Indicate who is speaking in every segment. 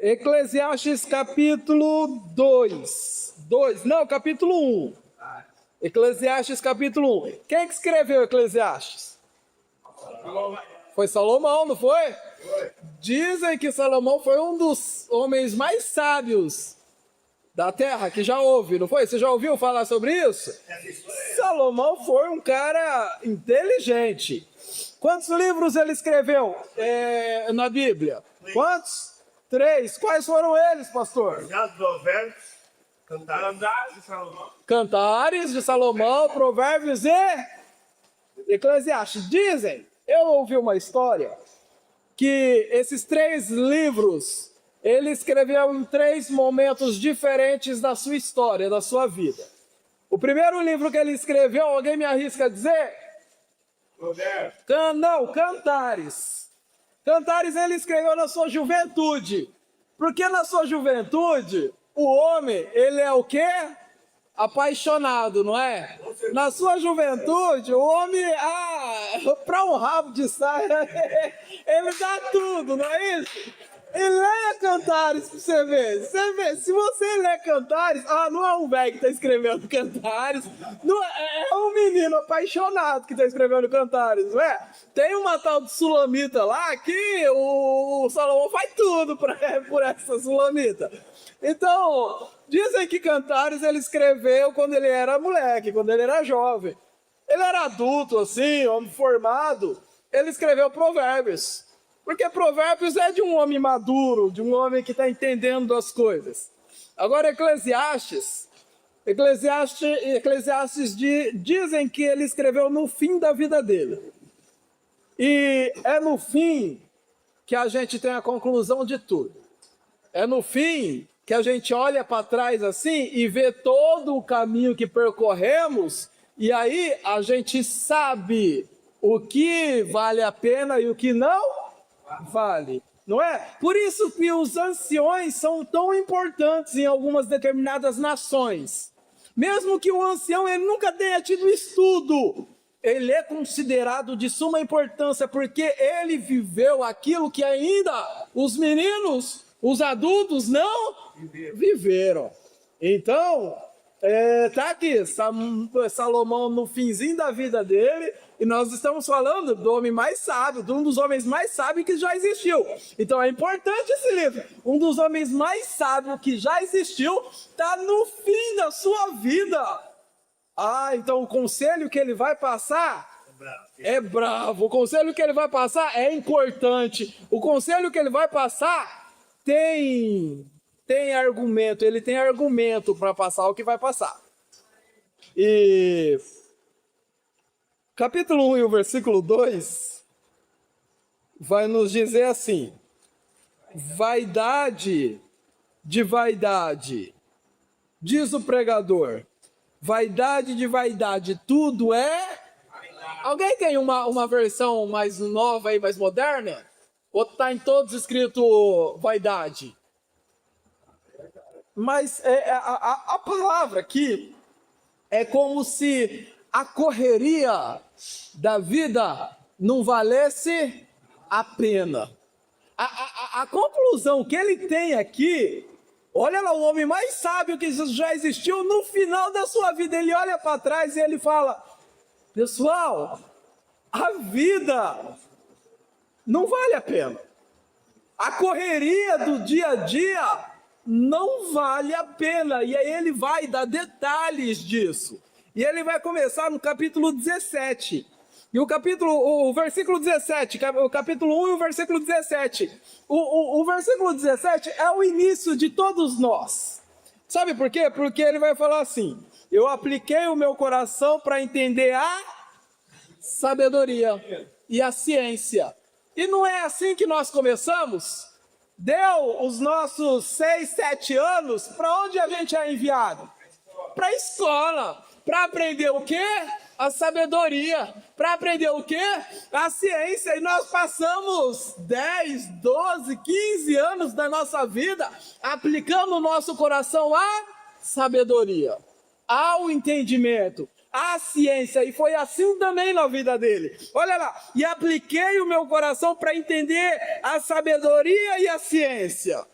Speaker 1: Eclesiastes capítulo 2. Não, capítulo 1. Eclesiastes capítulo 1. Quem que escreveu Eclesiastes? Foi Salomão, não foi? Dizem que Salomão foi um dos homens mais sábios da terra que já houve, não foi? Você já ouviu falar sobre isso? Salomão foi um cara inteligente. Quantos livros ele escreveu na Bíblia? Quantos? 3. Quais foram eles, pastor? Cantares de Salomão, Provérbios e Eclesiastes. Dizem, eu ouvi uma história, que esses 3 livros ele escreveu em 3 momentos diferentes da sua história, da sua vida. O primeiro livro que ele escreveu, alguém me arrisca a dizer? Não, Cantares. Cantares ele escreveu na sua juventude. Porque na sua juventude, o homem, ele é o quê? Apaixonado, não é? Na sua juventude, o homem, para um rabo de saia, ele dá tudo, não é isso? E leia Cantares pra você ver. Se você lê Cantares, não é um velho que está escrevendo Cantares, não é um menino apaixonado que está escrevendo Cantares, não é? Tem uma tal de Sulamita lá que o Salomão faz tudo por essa Sulamita. Então, dizem que Cantares ele escreveu quando ele era moleque, quando ele era jovem. Ele era adulto, assim, homem formado, ele escreveu Provérbios. Porque Provérbios é de um homem maduro, de um homem que está entendendo as coisas. Agora, Eclesiastes dizem que ele escreveu no fim da vida dele. E é no fim que a gente tem a conclusão de tudo. É no fim que a gente olha para trás assim e vê todo o caminho que percorremos, e aí a gente sabe o que vale a pena e o que não vale, não é? Por isso que os anciões são tão importantes em algumas determinadas nações. Mesmo que o ancião ele nunca tenha tido estudo, ele é considerado de suma importância porque ele viveu aquilo que ainda os meninos, os adultos não viveram. Então, tá aqui, Salomão no finzinho da vida dele, e nós estamos falando do homem mais sábio, de um dos homens mais sábios que já existiu. Então é importante esse livro. Um dos homens mais sábios que já existiu está no fim da sua vida. Então o conselho que ele vai passar é bravo. O conselho que ele vai passar é importante. O conselho que ele vai passar tem argumento. Ele tem argumento para passar o que vai passar. E capítulo 1 e o versículo 2 vai nos dizer assim: vaidade de vaidade, diz o pregador, vaidade de vaidade, tudo é... Alguém tem uma versão mais nova aí, mais moderna? Ou está em todos escrito vaidade? Mas a palavra aqui é como se a correria da vida não valesse a pena. A conclusão que ele tem aqui, olha lá, o homem mais sábio que já existiu, no final da sua vida, ele olha para trás e ele fala: pessoal, a vida não vale a pena. A correria do dia a dia não vale a pena. E aí ele vai dar detalhes disso. E ele vai começar no capítulo 17. E o versículo 17, o capítulo 1 e o versículo 17. O versículo 17 é o início de todos nós. Sabe por quê? Porque ele vai falar assim: eu apliquei o meu coração para entender a sabedoria e a ciência. E não é assim que nós começamos? Deu os nossos 6, 7 anos, para onde a gente é enviado? Para a escola. Para aprender o quê? A sabedoria. Para aprender o quê? A ciência. E nós passamos 10, 12, 15 anos da nossa vida aplicando o nosso coração à sabedoria, ao entendimento, à ciência. E foi assim também na vida dele. Olha lá. E apliquei o meu coração para entender a sabedoria e a ciência.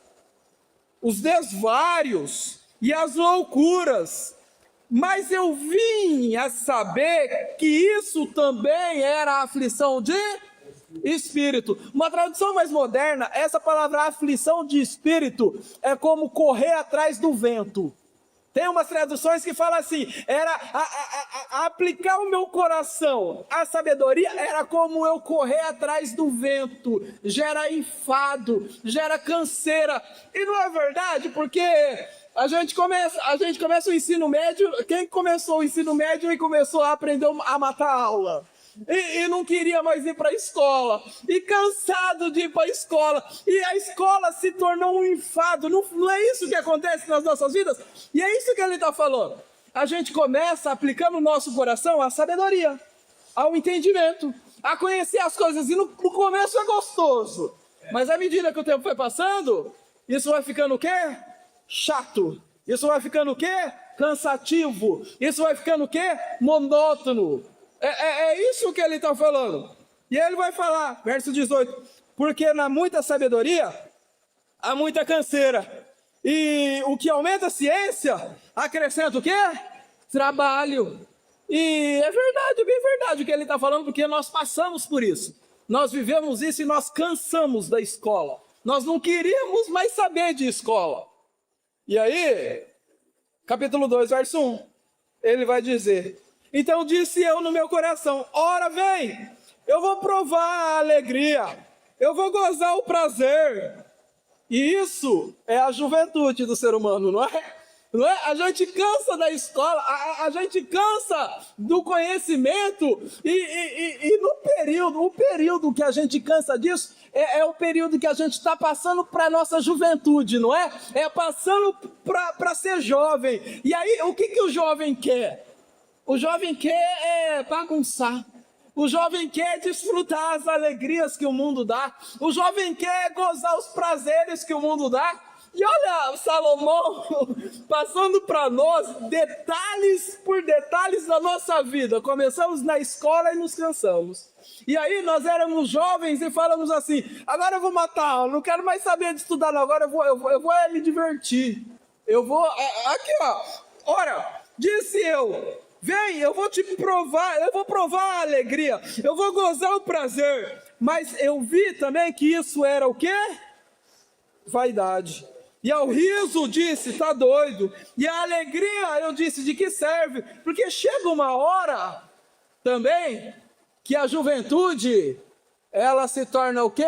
Speaker 1: os desvários e as loucuras. Mas eu vim a saber que isso também era a aflição de espírito. Uma tradução mais moderna, essa palavra aflição de espírito é como correr atrás do vento. Tem umas traduções que falam assim, era aplicar o meu coração, a sabedoria era como eu correr atrás do vento, gera enfado, gera canseira. E não é verdade, porque a gente começa o ensino médio, quem começou o ensino médio e começou a aprender a matar a aula? E não queria mais ir para a escola, e cansado de ir para a escola, e a escola se tornou um enfado. Não é isso que acontece nas nossas vidas? E é isso que ele está falando. A gente começa aplicando no nosso coração a sabedoria, ao entendimento, a conhecer as coisas, e no começo é gostoso, mas à medida que o tempo foi passando, isso vai ficando o quê? Chato. Isso vai ficando o quê? Cansativo. Isso vai ficando o quê? Monótono. É isso que ele está falando. E ele vai falar, verso 18, porque na muita sabedoria há muita canseira, e o que aumenta a ciência acrescenta o quê? Trabalho. E é verdade, bem verdade o que ele está falando, porque nós passamos por isso. Nós vivemos isso e nós cansamos da escola. Nós não queríamos mais saber de escola. E aí, capítulo 2, verso 1, ele vai dizer: então disse eu no meu coração, ora vem, eu vou provar a alegria, eu vou gozar o prazer. E isso é a juventude do ser humano, não é? Não é? A gente cansa da escola, a gente cansa do conhecimento, e o período que a gente cansa disso é o período que a gente está passando para a nossa juventude, não é? É passando para ser jovem. E aí, o que o jovem quer? O jovem quer bagunçar. O jovem quer desfrutar as alegrias que o mundo dá. O jovem quer gozar os prazeres que o mundo dá. E olha Salomão passando para nós detalhes por detalhes da nossa vida. Começamos na escola e nos cansamos. E aí nós éramos jovens e falamos assim, agora eu vou matar a aula, não quero mais saber de estudar não, agora eu vou me divertir. Aqui ó, ora, disse eu, vem, eu vou te provar, eu vou provar a alegria, eu vou gozar o prazer. Mas eu vi também que isso era o quê? Vaidade. E ao riso disse, tá doido. E a alegria eu disse, de que serve? Porque chega uma hora também que a juventude, ela se torna o quê?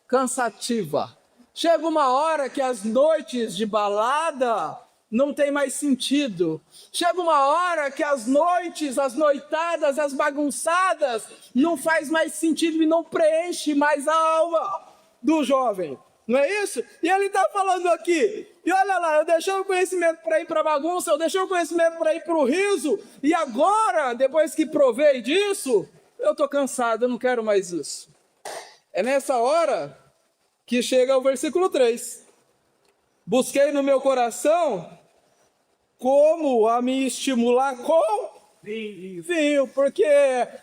Speaker 1: Cansativa. Chega uma hora que as noites de balada não tem mais sentido. Chega uma hora que as noites, as noitadas, as bagunçadas não faz mais sentido e não preenche mais a alma do jovem. Não é isso? E ele está falando aqui, e olha lá, eu deixei o conhecimento para ir para a bagunça, eu deixei o conhecimento para ir para o riso, e agora, depois que provei disso, eu estou cansado, eu não quero mais isso. É nessa hora que chega o versículo 3. Busquei no meu coração como a me estimular com vinho, porque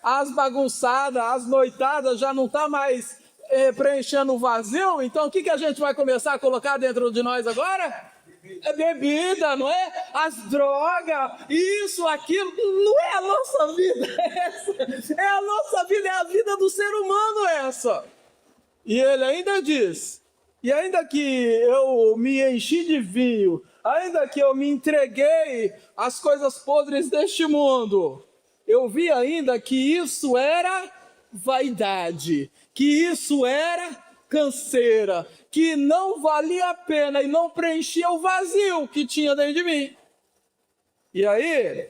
Speaker 1: as bagunçadas, as noitadas já não tá mais preenchendo o vazio. Então o que a gente vai começar a colocar dentro de nós agora? É bebida, não é? As drogas, isso, aquilo. Não é a nossa vida essa. É a nossa vida, é a vida do ser humano essa. E ele ainda diz, e ainda que eu me enchi de vinho, ainda que eu me entreguei às coisas podres deste mundo, eu vi ainda que isso era vaidade, que isso era canseira, que não valia a pena e não preenchia o vazio que tinha dentro de mim. E aí,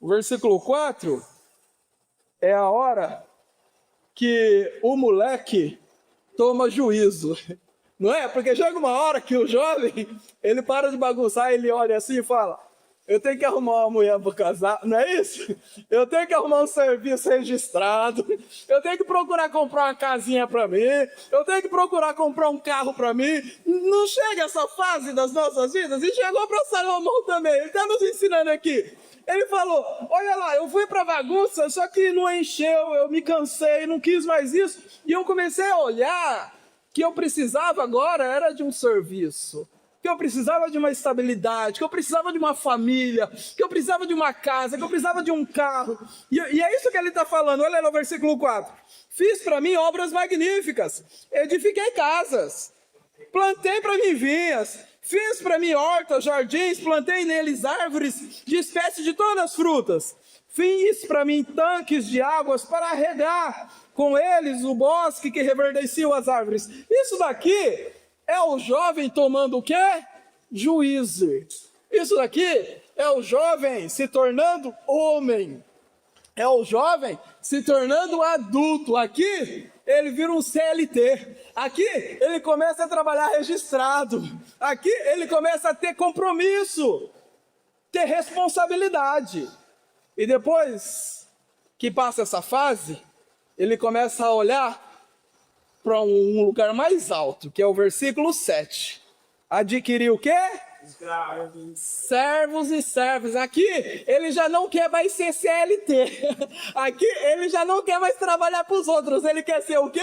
Speaker 1: o versículo 4 é a hora que o moleque toma juízo. Não é? Porque chega uma hora que o jovem, ele para de bagunçar, ele olha assim e fala, eu tenho que arrumar uma mulher para casar, não é isso? Eu tenho que arrumar um serviço registrado, eu tenho que procurar comprar uma casinha para mim, eu tenho que procurar comprar um carro para mim. Não chega essa fase das nossas vidas? E chegou para Salomão também, ele está nos ensinando aqui. Ele falou, olha lá, eu fui para bagunça, só que não encheu, eu me cansei, não quis mais isso. E eu comecei a olhar que eu precisava agora era de um serviço, que eu precisava de uma estabilidade, que eu precisava de uma família, que eu precisava de uma casa, que eu precisava de um carro. E é isso que ele está falando, olha lá no versículo 4. Fiz para mim obras magníficas, edifiquei casas, plantei para mim vinhas, fiz para mim hortas, jardins, plantei neles árvores de espécie de todas as frutas. Fiz para mim tanques de águas para regar com eles o bosque que reverdeciam as árvores. Isso daqui é o jovem tomando o quê? Juízo. Isso daqui é o jovem se tornando homem. É o jovem se tornando adulto. Aqui ele vira um CLT. Aqui ele começa a trabalhar registrado. Aqui ele começa a ter compromisso, ter responsabilidade. E depois que passa essa fase, ele começa a olhar para um lugar mais alto, que é o versículo 7. Adquirir o quê? Escravos. Servos e servas. Aqui ele já não quer mais ser CLT. Aqui ele já não quer mais trabalhar para os outros. Ele quer ser o quê?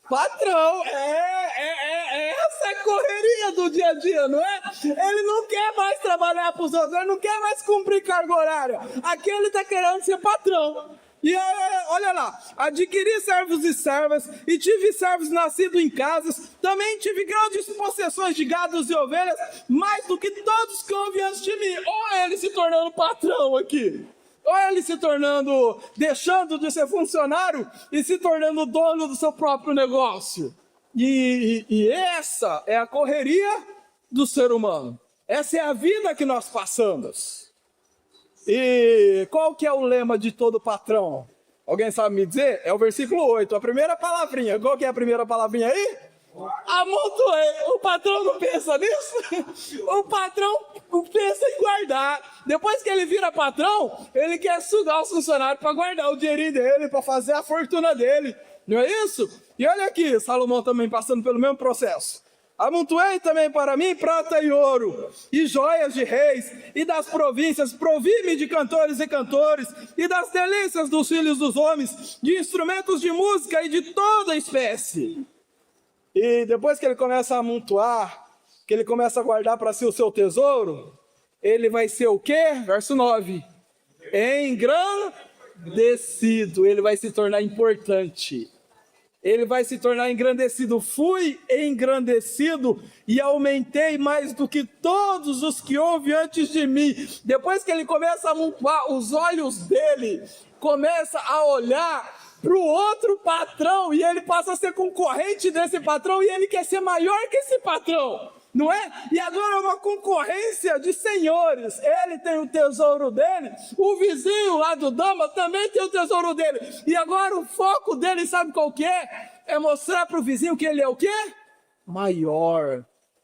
Speaker 1: Patrão. Essa é a correria do dia a dia, não é? Ele não quer mais trabalhar para os outros. Ele não quer mais cumprir carga horária. Aqui ele está querendo ser patrão. E olha lá, adquiri servos e servas, e tive servos nascidos em casas, também tive grandes possessões de gados e ovelhas, mais do que todos que houve antes de mim. Olha ele se tornando patrão aqui, olha ele se tornando, deixando de ser funcionário e se tornando dono do seu próprio negócio. E essa é a correria do ser humano, essa é a vida que nós passamos. E qual que é o lema de todo patrão? Alguém sabe me dizer? É o versículo 8, a primeira palavrinha. Qual que é a primeira palavrinha aí? Amontoei. O patrão não pensa nisso? O patrão pensa em guardar. Depois que ele vira patrão, ele quer sugar os funcionários para guardar o dinheirinho dele, para fazer a fortuna dele. Não é isso? E olha aqui, Salomão também passando pelo mesmo processo. Amontoei também para mim prata e ouro, e joias de reis, e das províncias, provi-me de cantores e cantores, e das delícias dos filhos dos homens, de instrumentos de música e de toda espécie. E depois que ele começa a amontoar, que ele começa a guardar para si o seu tesouro, ele vai ser o quê? Verso 9. Engrandecido, ele vai se tornar importante. Ele vai se tornar engrandecido. Fui engrandecido e aumentei mais do que todos os que houve antes de mim. Depois que ele começa a amontoar, os olhos dele começam a olhar para o outro patrão e ele passa a ser concorrente desse patrão e ele quer ser maior que esse patrão. Não é? E agora é uma concorrência de senhores. Ele tem o tesouro dele, o vizinho lá do Dama também tem o tesouro dele. E agora o foco dele, sabe qual que é? É mostrar para o vizinho que ele é o quê? Maior,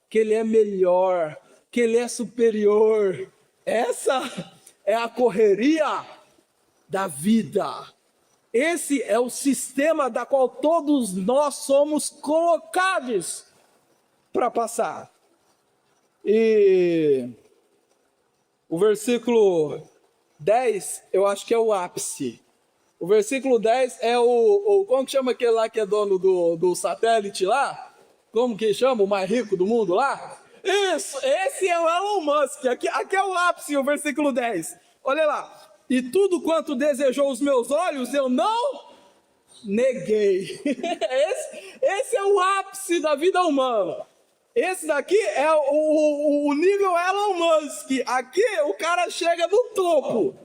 Speaker 1: que ele é melhor, que ele é superior. Essa é a correria da vida. Esse é o sistema da qual todos nós somos colocados para passar. E o versículo 10, eu acho que é o ápice. O versículo 10 é como que chama aquele lá que é dono do satélite lá? Como que chama? O mais rico do mundo lá? Isso, esse é o Elon Musk. Aqui é o ápice, o versículo 10. Olha lá. E tudo quanto desejou os meus olhos, eu não neguei. Esse é o ápice da vida humana. Esse daqui é o nível Elon Musk. Aqui o cara chega no topo.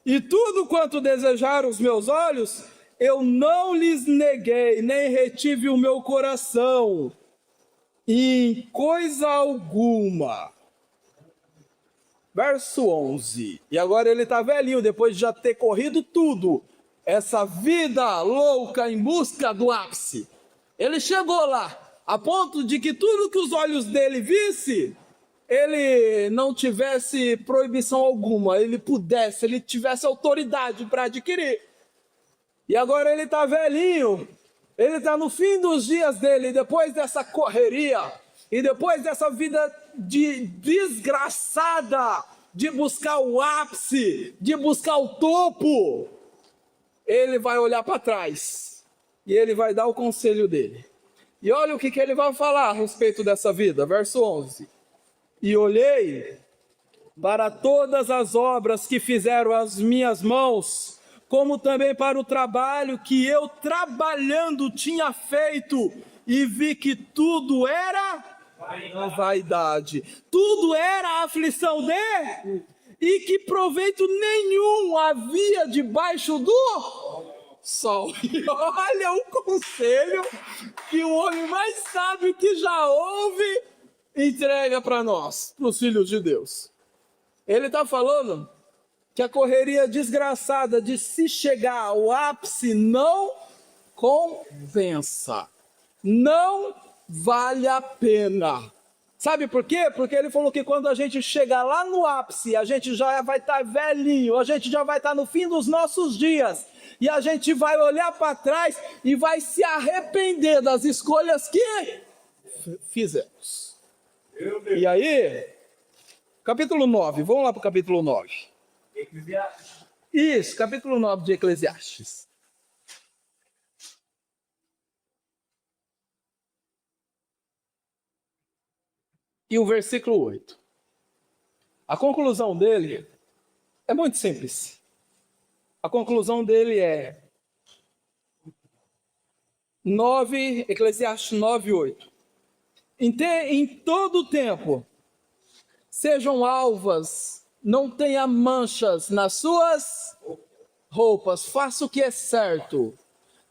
Speaker 1: E tudo quanto desejaram os meus olhos, eu não lhes neguei, nem retive o meu coração em coisa alguma. Verso 11. E agora ele está velhinho, depois de já ter corrido tudo. Essa vida louca em busca do ápice. Ele chegou lá. A ponto de que tudo que os olhos dele visse, ele não tivesse proibição alguma, ele tivesse autoridade para adquirir. E agora ele está velhinho, ele está no fim dos dias dele, depois dessa correria, e depois dessa vida desgraçada, de buscar o ápice, de buscar o topo, ele vai olhar para trás, e ele vai dar o conselho dele. E olha o que ele vai falar a respeito dessa vida, verso 11. E olhei para todas as obras que fizeram as minhas mãos, como também para o trabalho que eu trabalhando tinha feito, e vi que tudo era vaidade, tudo era aflição e que proveito nenhum havia debaixo do sol. E olha o conselho que o homem mais sábio que já houve entrega para nós, para os filhos de Deus. Ele está falando que a correria desgraçada de se chegar ao ápice não compensa, não vale a pena. Sabe por quê? Porque ele falou que quando a gente chegar lá no ápice, a gente já vai estar velhinho, a gente já vai estar no fim dos nossos dias, e a gente vai olhar para trás e vai se arrepender das escolhas que fizemos. E aí, capítulo 9, vamos lá para o capítulo 9.
Speaker 2: Eclesiastes.
Speaker 1: Isso, capítulo 9 de Eclesiastes. E o versículo 8. A conclusão dele é muito simples. A conclusão dele é Eclesiastes 9, 8. Em todo o tempo, sejam alvas, não tenha manchas nas suas roupas, faça o que é certo,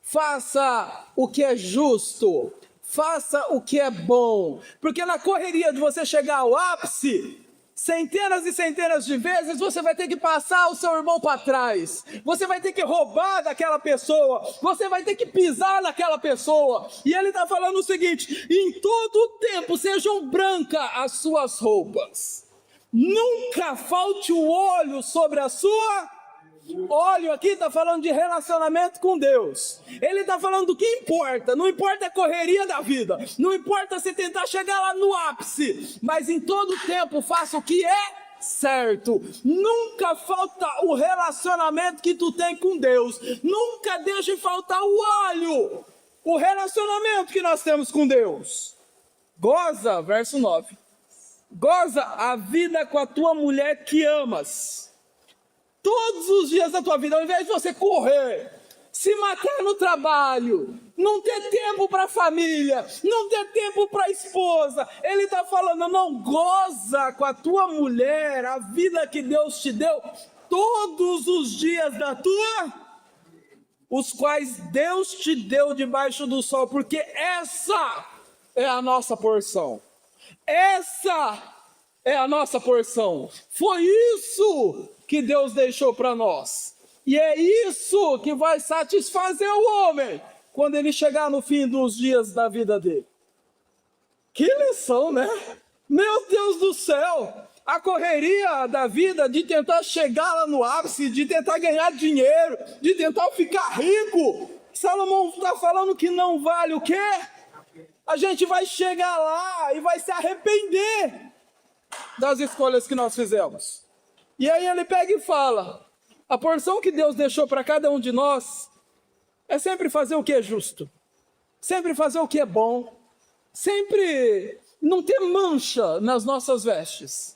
Speaker 1: faça o que é justo, faça o que é bom, porque na correria de você chegar ao ápice, centenas e centenas de vezes você vai ter que passar o seu irmão para trás, você vai ter que roubar daquela pessoa, você vai ter que pisar naquela pessoa, e ele está falando o seguinte: em todo o tempo sejam brancas as suas roupas, nunca falte o óleo sobre a sua. Óleo aqui está falando de relacionamento com Deus. Ele está falando do que importa. Não importa a correria da vida, não importa você tentar chegar lá no ápice, mas em todo tempo faça o que é certo. Nunca falta o relacionamento que tu tem com Deus. Nunca deixe faltar o óleo, o relacionamento que nós temos com Deus. Goza, verso 9. Goza a vida com a tua mulher que amas. Todos os dias da tua vida, ao invés de você correr, se matar no trabalho, não ter tempo para a família, não ter tempo para a esposa, ele está falando: não, goza com a tua mulher a vida que Deus te deu todos os dias da tua, os quais Deus te deu debaixo do sol, porque essa é a nossa porção. Essa é a nossa porção. Foi isso que Deus deixou para nós. E é isso que vai satisfazer o homem quando ele chegar no fim dos dias da vida dele. Que lição, né? Meu Deus do céu! A correria da vida de tentar chegar lá no ápice, de tentar ganhar dinheiro, de tentar ficar rico. Salomão está falando que não vale o quê? A gente vai chegar lá e vai se arrepender das escolhas que nós fizemos. E aí ele pega e fala: a porção que Deus deixou para cada um de nós é sempre fazer o que é justo, sempre fazer o que é bom, sempre não ter mancha nas nossas vestes,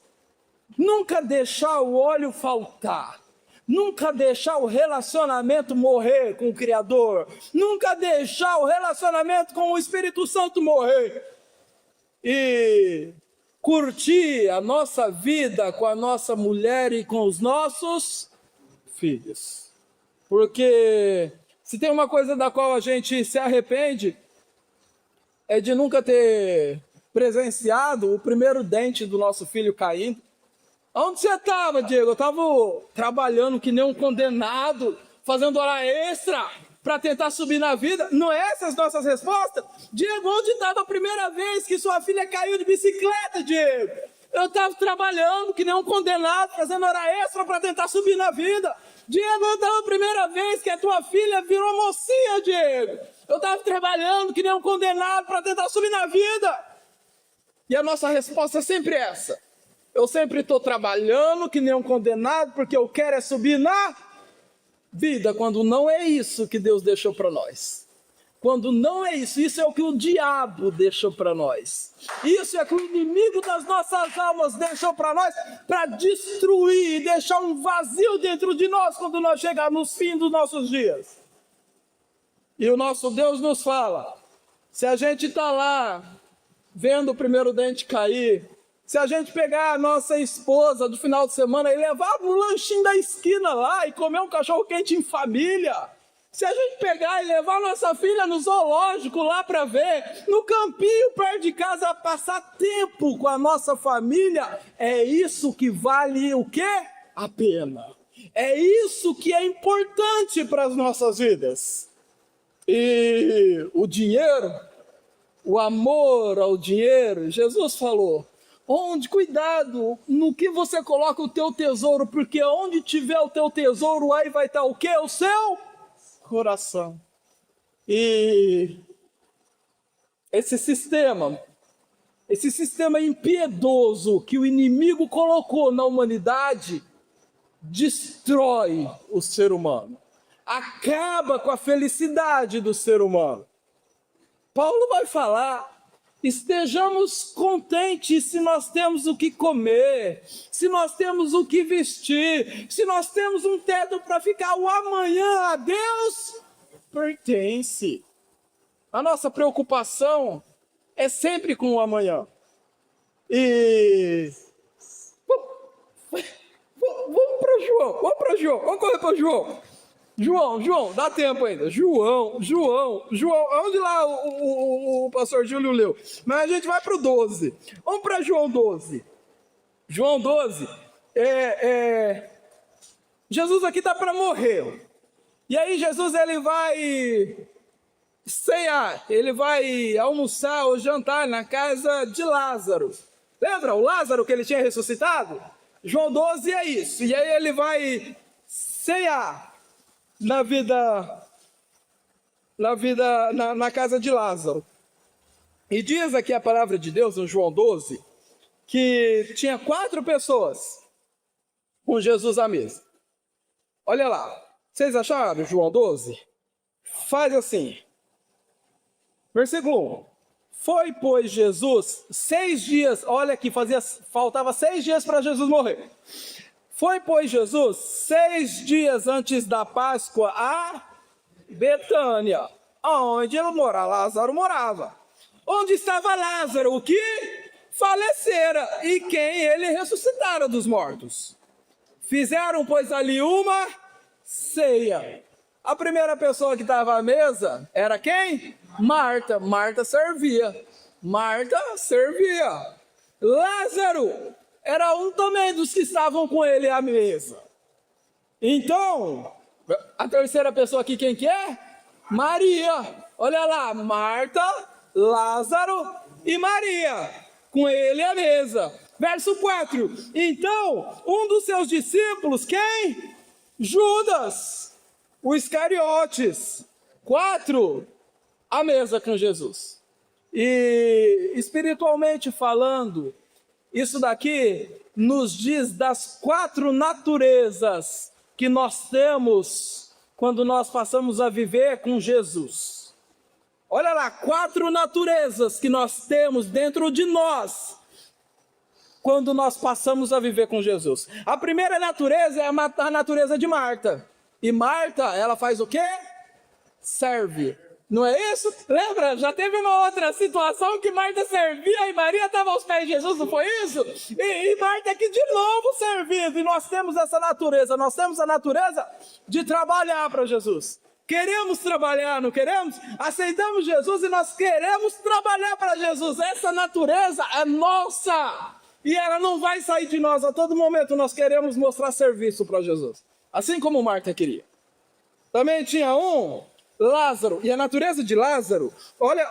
Speaker 1: nunca deixar o óleo faltar, nunca deixar o relacionamento morrer com o Criador, nunca deixar o relacionamento com o Espírito Santo morrer, e curtir a nossa vida com a nossa mulher e com os nossos filhos. Porque se tem uma coisa da qual a gente se arrepende, é de nunca ter presenciado o primeiro dente do nosso filho caindo. Onde você estava, Diego? Eu estava trabalhando que nem um condenado, fazendo hora extra para tentar subir na vida. Não é essas nossas respostas? Diego, onde estava a primeira vez que sua filha caiu de bicicleta, Diego? Eu estava trabalhando que nem um condenado, fazendo hora extra para tentar subir na vida. Diego, eu estava a primeira vez que a tua filha virou mocinha, Diego. Eu estava trabalhando que nem um condenado para tentar subir na vida. E a nossa resposta é sempre essa: eu sempre estou trabalhando que nem um condenado porque eu quero é subir na vida, quando não é isso que Deus deixou para nós. Quando não é isso, isso é o que o diabo deixou para nós. Isso é o que o inimigo das nossas almas deixou para nós, para destruir e deixar um vazio dentro de nós quando nós chegarmos no fim dos nossos dias. E o nosso Deus nos fala, se a gente está lá, vendo o primeiro dente cair, se a gente pegar a nossa esposa do final de semana e levar um lanchinho da esquina lá e comer um cachorro quente em família, se a gente pegar e levar nossa filha no zoológico lá para ver, no campinho perto de casa, passar tempo com a nossa família, é isso que vale o quê? A pena. É isso que é importante para as nossas vidas. E o dinheiro, o amor ao dinheiro, Jesus falou, cuidado no que você coloca o teu tesouro, porque onde tiver o teu tesouro, aí vai estar o quê? O seu coração. E esse sistema impiedoso que o inimigo colocou na humanidade, destrói o ser humano, acaba com a felicidade do ser humano. Paulo vai falar, estejamos contentes se nós temos o que comer, se nós temos o que vestir, se nós temos um teto para ficar, o amanhã a Deus pertence. A nossa preocupação é sempre com o amanhã. E vamos para João, vamos correr para João. João, dá tempo ainda. João. Onde lá o pastor Júlio leu? Mas a gente vai para o 12. Vamos para João 12. João 12. Jesus aqui está para morrer. E aí Jesus ele vai cear, ele vai almoçar ou jantar na casa de Lázaro. Lembra o Lázaro que ele tinha ressuscitado? João 12 é isso. E aí ele vai cear na casa de Lázaro. E diz aqui a palavra de Deus em João 12, que tinha 4 pessoas com Jesus à mesa. Olha lá, vocês acharam João 12? Faz assim, versículo 1. Foi, pois, Jesus 6 dias, olha aqui, faltava 6 dias para Jesus morrer. Foi, pois, Jesus 6 dias antes da Páscoa a Betânia, onde Lázaro morava. Onde estava Lázaro, o que falecera, e quem ele ressuscitara dos mortos. Fizeram, pois, ali uma ceia. A primeira pessoa que estava à mesa era quem? Marta. Marta servia. Lázaro era um também dos que estavam com ele à mesa. Então, a terceira pessoa aqui, quem que é? Maria. Olha lá, Marta, Lázaro e Maria, com ele à mesa. Verso 4. Então, um dos seus discípulos, quem? Judas, o Iscariotes. 4, à mesa com Jesus. E espiritualmente falando, isso daqui nos diz das 4 naturezas que nós temos quando nós passamos a viver com Jesus. Olha lá, 4 naturezas que nós temos dentro de nós quando nós passamos a viver com Jesus. A primeira natureza é a natureza de Marta. E Marta, ela faz o quê? Serve. Não é isso? Lembra? Já teve uma outra situação que Marta servia e Maria estava aos pés de Jesus, não foi isso? E Marta aqui de novo servindo. E nós temos essa natureza. Nós temos a natureza de trabalhar para Jesus. Queremos trabalhar, não queremos? Aceitamos Jesus e nós queremos trabalhar para Jesus. Essa natureza é nossa. E ela não vai sair de nós. A todo momento nós queremos mostrar serviço para Jesus. Assim como Marta queria. Também tinha Lázaro, e a natureza de Lázaro, olha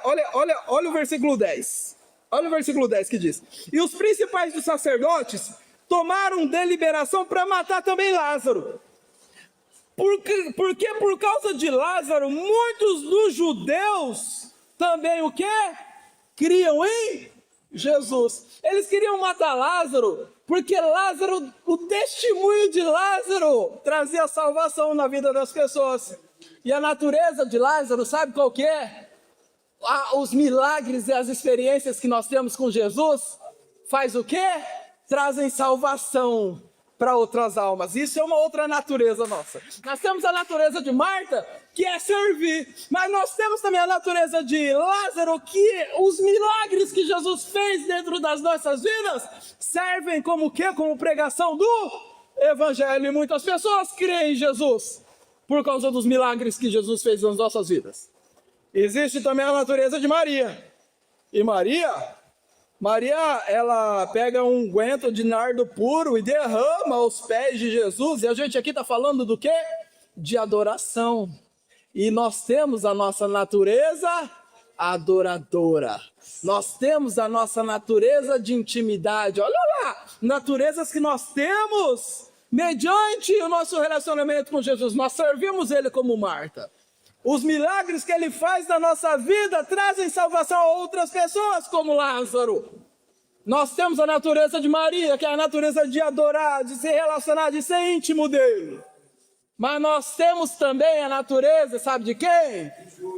Speaker 1: o versículo 10. Olha o versículo 10 que diz: e os principais dos sacerdotes tomaram deliberação para matar também Lázaro. Porque por causa de Lázaro, muitos dos judeus também o quê? Criam em Jesus. Eles queriam matar Lázaro, porque Lázaro, o testemunho de Lázaro trazia salvação na vida das pessoas. E a natureza de Lázaro, sabe qual que é? Os milagres e as experiências que nós temos com Jesus, faz o quê? Trazem salvação para outras almas. Isso é uma outra natureza nossa. Nós temos a natureza de Marta, que é servir. Mas nós temos também a natureza de Lázaro, que os milagres que Jesus fez dentro das nossas vidas servem como o quê? Como pregação do Evangelho. E muitas pessoas creem em Jesus por causa dos milagres que Jesus fez nas nossas vidas. Existe também a natureza de Maria. E Maria, ela pega um unguento de nardo puro e derrama aos pés de Jesus. E a gente aqui está falando do quê? De adoração. E nós temos a nossa natureza adoradora. Nós temos a nossa natureza de intimidade. Olha lá, naturezas que nós temos mediante o nosso relacionamento com Jesus. Nós servimos Ele como Marta. Os milagres que Ele faz na nossa vida trazem salvação a outras pessoas, como Lázaro. Nós temos a natureza de Maria, que é a natureza de adorar, de se relacionar, de ser íntimo dEle. Mas nós temos também a natureza, sabe de quem?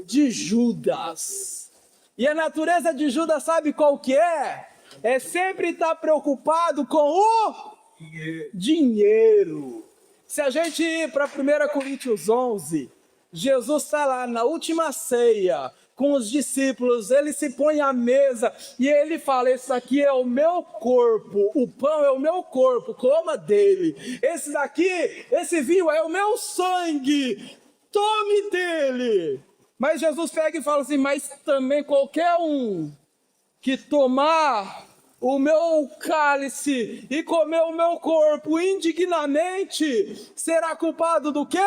Speaker 1: De Judas. E a natureza de Judas, sabe qual que é? É sempre estar preocupado com o dinheiro. Se a gente ir para 1 Coríntios 11... Jesus está lá na última ceia com os discípulos, ele se põe à mesa e ele fala: esse aqui é o meu corpo, o pão é o meu corpo, coma dele. Esse daqui, esse vinho é o meu sangue, tome dele. Mas Jesus pega e fala assim: mas também qualquer um que tomar o meu cálice e comer o meu corpo indignamente será culpado do quê?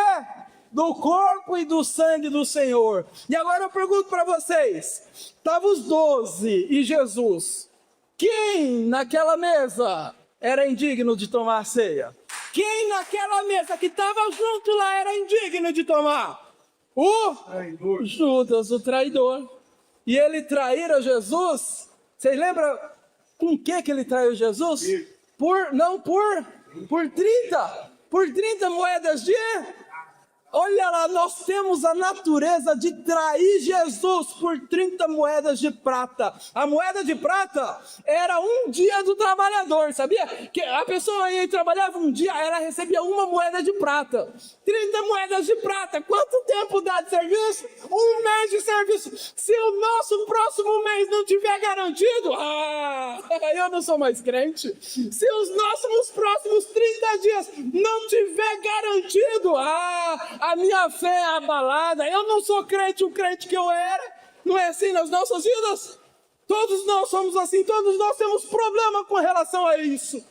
Speaker 1: Do corpo e do sangue do Senhor. E agora eu pergunto para vocês, estavam os 12 e Jesus, quem naquela mesa era indigno de tomar a ceia? Quem naquela mesa que estava junto lá era indigno de tomar? O traidor. Judas, o traidor. E ele traíra Jesus, vocês lembram com que ele traiu Jesus? Por 30 moedas de... Olha lá, nós temos a natureza de trair Jesus por 30 moedas de prata. A moeda de prata era um dia do trabalhador, sabia? Que a pessoa ia e trabalhava um dia, ela recebia uma moeda de prata. 30 moedas de prata, quanto tempo dá de serviço? Um mês de serviço. Se o nosso próximo mês não tiver garantido, eu não sou mais crente. Se os nossos próximos 30 dias não tiver garantido, a minha fé é abalada, eu não sou crente, o crente que eu era. Não é assim nas nossas vidas? Todos nós somos assim, todos nós temos problema com relação a isso.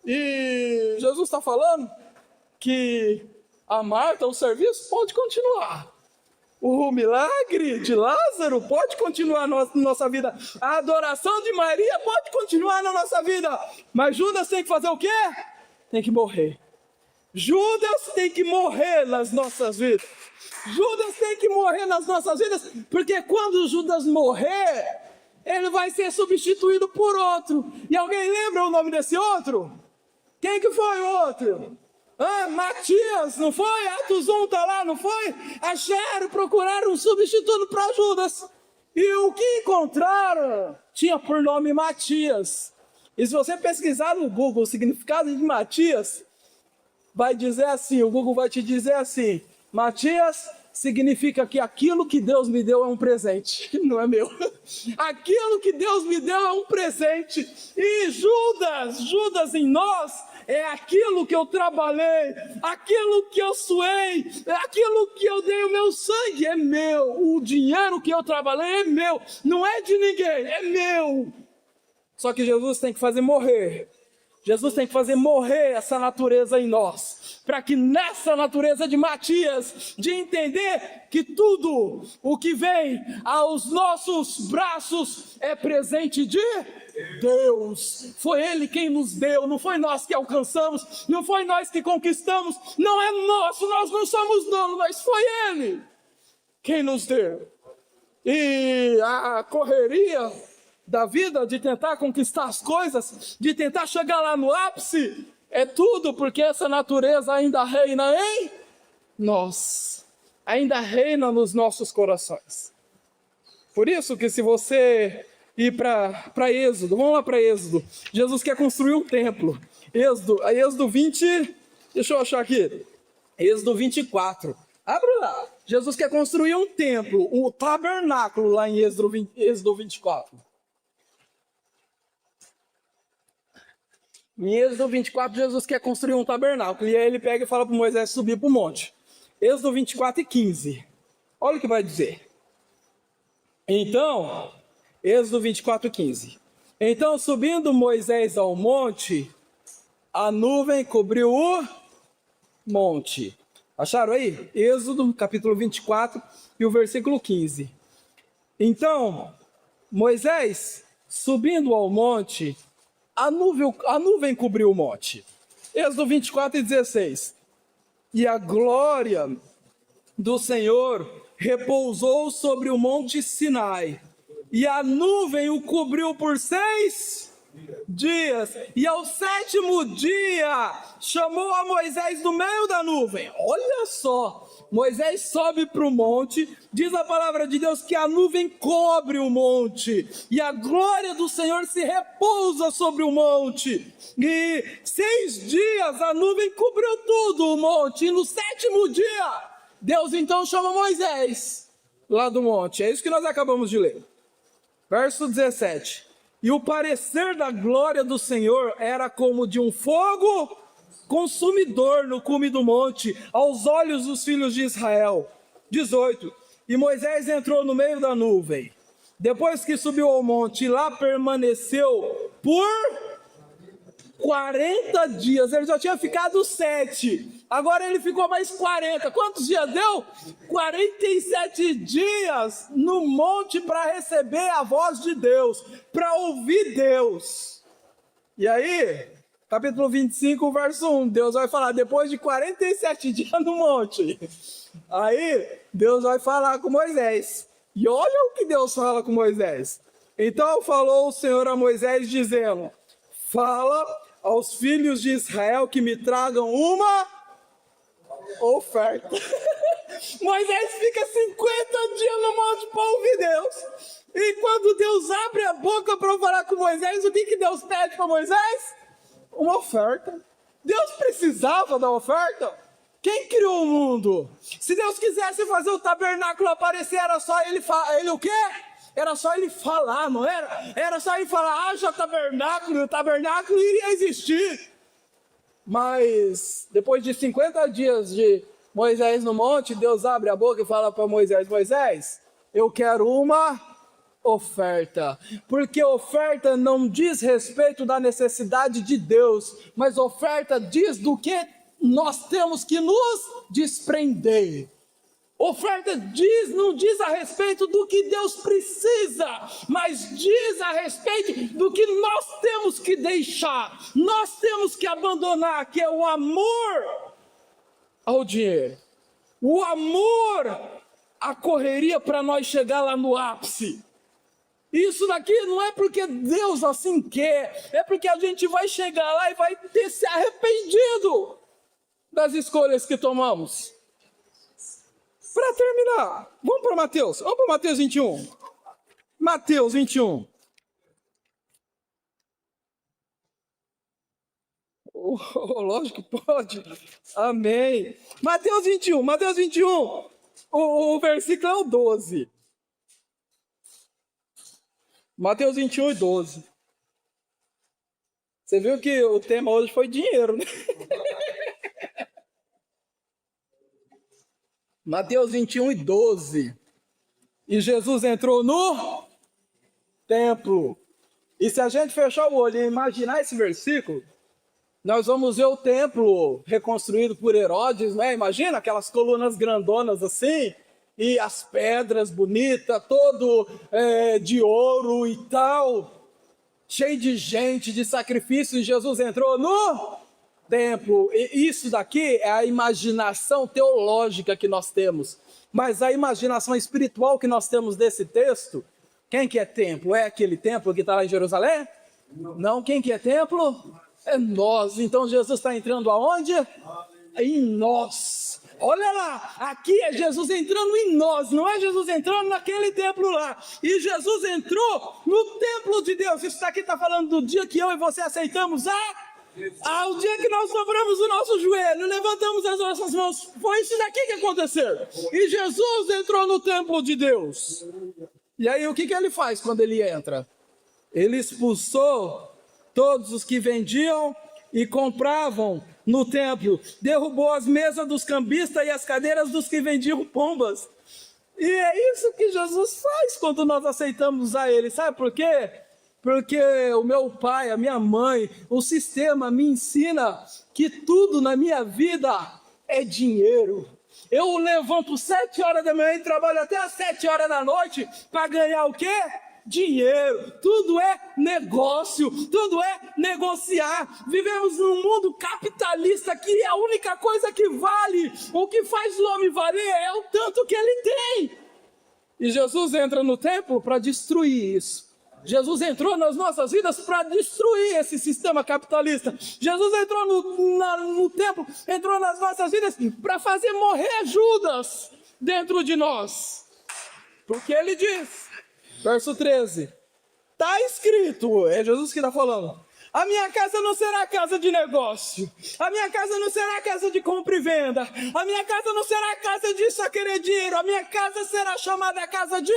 Speaker 1: E Jesus está falando que a Marta, o serviço, pode continuar. O milagre de Lázaro pode continuar na nossa vida. A adoração de Maria pode continuar na nossa vida. Mas Judas tem que fazer o quê? Tem que morrer. Judas tem que morrer nas nossas vidas. Judas tem que morrer nas nossas vidas, porque quando Judas morrer, ele vai ser substituído por outro. E alguém lembra o nome desse outro? Quem que foi o outro? Matias, não foi? Atos 1 tá lá, não foi? Acharam, procuraram um substituto para Judas. E o que encontraram tinha por nome Matias. E se você pesquisar no Google o significado de Matias, vai dizer assim, o Google vai te dizer assim: Matias significa que aquilo que Deus me deu é um presente, não é meu. Aquilo que Deus me deu é um presente. E Judas em nós é aquilo que eu trabalhei, aquilo que eu suei, aquilo que eu dei o meu sangue é meu. O dinheiro que eu trabalhei é meu, não é de ninguém, é meu. Só que Jesus tem que fazer morrer. Jesus tem que fazer morrer essa natureza em nós, para que nessa natureza de Matias, de entender que tudo o que vem aos nossos braços é presente de Deus. Foi Ele quem nos deu, não foi nós que alcançamos, não foi nós que conquistamos, não é nosso, nós não somos donos, mas foi Ele quem nos deu. E a correria da vida, de tentar conquistar as coisas, de tentar chegar lá no ápice, é tudo porque essa natureza ainda reina em nós. ainda reina nos nossos corações. Por isso que se você ir para Êxodo, vamos lá para Êxodo, Jesus quer construir um templo. Êxodo 20, deixa eu achar aqui, Êxodo 24, abre lá. Jesus quer construir um templo, o tabernáculo lá em Êxodo 24. Em Êxodo 24, Jesus quer construir um tabernáculo. E aí ele pega e fala para Moisés subir para o monte. Êxodo 24 e 15. Olha o que vai dizer. Então, Êxodo 24 e 15. Então, subindo Moisés ao monte, a nuvem cobriu o monte. Acharam aí? Êxodo, capítulo 24 e o versículo 15. Então, Moisés, subindo ao monte, a nuvem cobriu o monte. Êxodo 24 e 16. E a glória do Senhor repousou sobre o monte Sinai. E a nuvem o cobriu por 6 dias. E ao 7º dia chamou a Moisés do meio da nuvem. Olha só. Moisés sobe para o monte, diz a palavra de Deus que a nuvem cobre o monte, e a glória do Senhor se repousa sobre o monte, e 6 dias a nuvem cobriu tudo o monte, e no 7º dia, Deus então chama Moisés lá do monte, é isso que nós acabamos de ler, verso 17, e o parecer da glória do Senhor era como de um fogo consumidor no cume do monte, aos olhos dos filhos de Israel. 18. E Moisés entrou no meio da nuvem. Depois que subiu ao monte, lá permaneceu por 40 dias. Ele já tinha ficado 7. Agora ele ficou mais 40. Quantos dias deu? 47 dias no monte para receber a voz de Deus, para ouvir Deus. E aí, capítulo 25, verso 1, Deus vai falar, depois de 47 dias no monte, aí Deus vai falar com Moisés, e olha o que Deus fala com Moisés. Então falou o Senhor a Moisés, dizendo, fala aos filhos de Israel que me tragam uma oferta. Moisés fica 50 dias no monte para ouvir Deus, e quando Deus abre a boca para falar com Moisés, o que Deus pede para Moisés? Uma oferta. Deus precisava da oferta? Quem criou o mundo? Se Deus quisesse fazer o tabernáculo aparecer, era só ele o quê? Era só ele falar, não era? Era só ele falar, haja tabernáculo, e o tabernáculo iria existir. Mas, depois de 50 dias de Moisés no monte, Deus abre a boca e fala para Moisés, Moisés, eu quero uma oferta, porque oferta não diz respeito da necessidade de Deus, mas oferta diz do que nós temos que nos desprender. Oferta não diz a respeito do que Deus precisa, mas diz a respeito do que nós temos que deixar, nós temos que abandonar, que é o amor ao dinheiro, o amor à correria para nós chegar lá no ápice. Isso daqui não é porque Deus assim quer, é porque a gente vai chegar lá e vai ter se arrependido das escolhas que tomamos. Para terminar, vamos para Mateus 21. Mateus 21. Lógico que pode. Amém. Mateus 21. O versículo é o 12. Mateus 21 e 12. Você viu que o tema hoje foi dinheiro, né? Mateus 21 e 12. E Jesus entrou no templo. E se a gente fechar o olho e imaginar esse versículo, nós vamos ver o templo reconstruído por Herodes, né? Imagina aquelas colunas grandonas assim, e as pedras bonitas, todo de ouro e tal, cheio de gente, de sacrifício, e Jesus entrou no templo. E isso daqui é a imaginação teológica que nós temos, mas a imaginação espiritual que nós temos desse texto, quem que é templo? É aquele templo que está lá em Jerusalém? Não, quem que é templo? É nós. Então Jesus está entrando aonde? Em nós. Olha lá, aqui é Jesus entrando em nós, não é Jesus entrando naquele templo lá. E Jesus entrou no templo de Deus. Isso daqui está falando do dia que eu e você aceitamos o dia que nós dobramos o nosso joelho, levantamos as nossas mãos. Foi isso daqui que aconteceu. E Jesus entrou no templo de Deus. E aí o que ele faz quando ele entra? Ele expulsou todos os que vendiam e compravam no templo, derrubou as mesas dos cambistas e as cadeiras dos que vendiam pombas. E é isso que Jesus faz quando nós aceitamos a Ele. Sabe por quê? Porque o meu pai, a minha mãe, o sistema me ensina que tudo na minha vida é dinheiro. Eu levanto 7 horas da manhã e trabalho até as 7 horas da noite para ganhar o quê? Dinheiro. Tudo é negócio, tudo é negociar. Vivemos num mundo capitalista que a única coisa que vale, o que faz o homem valer é o tanto que ele tem. E Jesus entra no templo para destruir isso. Jesus entrou nas nossas vidas para destruir esse sistema capitalista. Jesus entrou no templo, entrou nas nossas vidas para fazer morrer Judas dentro de nós. Porque ele diz, verso 13, está escrito, é Jesus que está falando, a minha casa não será casa de negócio, a minha casa não será casa de compra e venda, a minha casa não será casa de só querer dinheiro, a minha casa será chamada casa de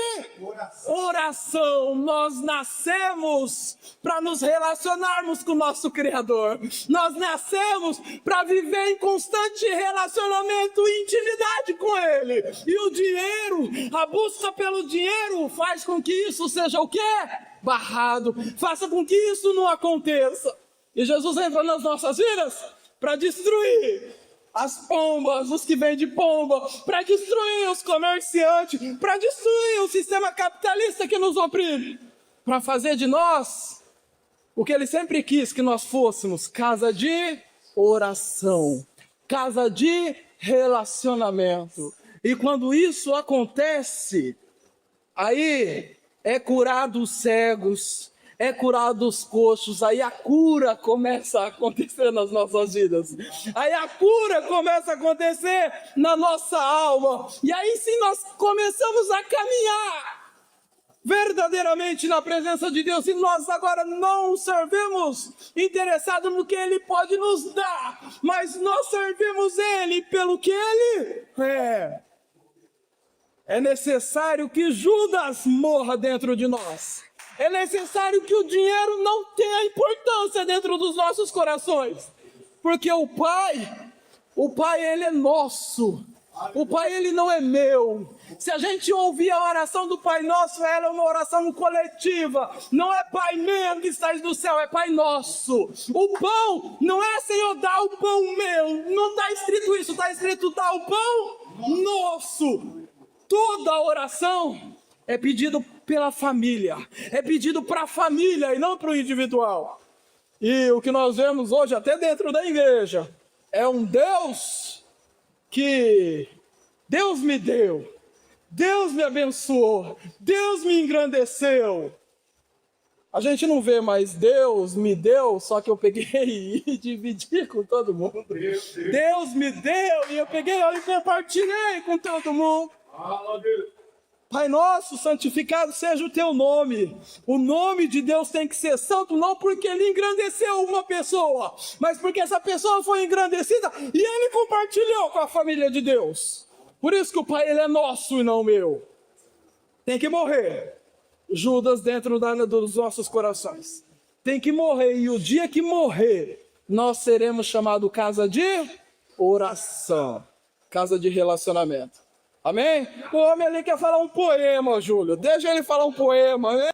Speaker 1: oração. Nós nascemos para nos relacionarmos com o nosso Criador, nós nascemos para viver em constante relacionamento e intimidade com Ele, e o dinheiro, a busca pelo dinheiro faz com que isso seja o quê? Barrado, faça com que isso não aconteça. E Jesus entra nas nossas vidas para destruir as pombas, os que vendem pomba, para destruir os comerciantes, para destruir o sistema capitalista que nos oprime, para fazer de nós o que Ele sempre quis que nós fôssemos: casa de oração, casa de relacionamento. E quando isso acontece, aí é curado os cegos, é curado os coxos, aí a cura começa a acontecer nas nossas vidas. Aí a cura começa a acontecer na nossa alma. E aí sim nós começamos a caminhar verdadeiramente na presença de Deus. E nós agora não servimos interessados no que Ele pode nos dar, mas nós servimos Ele pelo que Ele é. É necessário que Judas morra dentro de nós. É necessário que o dinheiro não tenha importância dentro dos nossos corações. Porque o Pai Ele é nosso. O Pai Ele não é meu. Se a gente ouvir a oração do Pai Nosso, ela é uma oração coletiva. Não é Pai meu que está no céu, é Pai Nosso. O pão não é Senhor, dá o pão meu. Não está escrito isso, está escrito dá o pão nosso. Toda oração é pedido pela família, é pedido para a família e não para o individual. E o que nós vemos hoje, até dentro da igreja, é um Deus que Deus me deu, Deus me abençoou, Deus me engrandeceu. A gente não vê mais Deus me deu, só que eu peguei e dividi com todo mundo. Deus me deu e eu peguei e compartilhei com todo mundo. Pai nosso, santificado seja o teu nome. O nome de Deus tem que ser santo, não porque Ele engrandeceu uma pessoa, mas porque essa pessoa foi engrandecida e Ele compartilhou com a família de Deus. Por isso que o Pai Ele é nosso e não meu. Tem que morrer Judas dentro dos nossos corações. Tem que morrer, e o dia que morrer, nós seremos chamados casa de oração, casa de relacionamento. Amém? O homem ali quer falar um poema, Júlio. Deixa ele falar um poema, amém?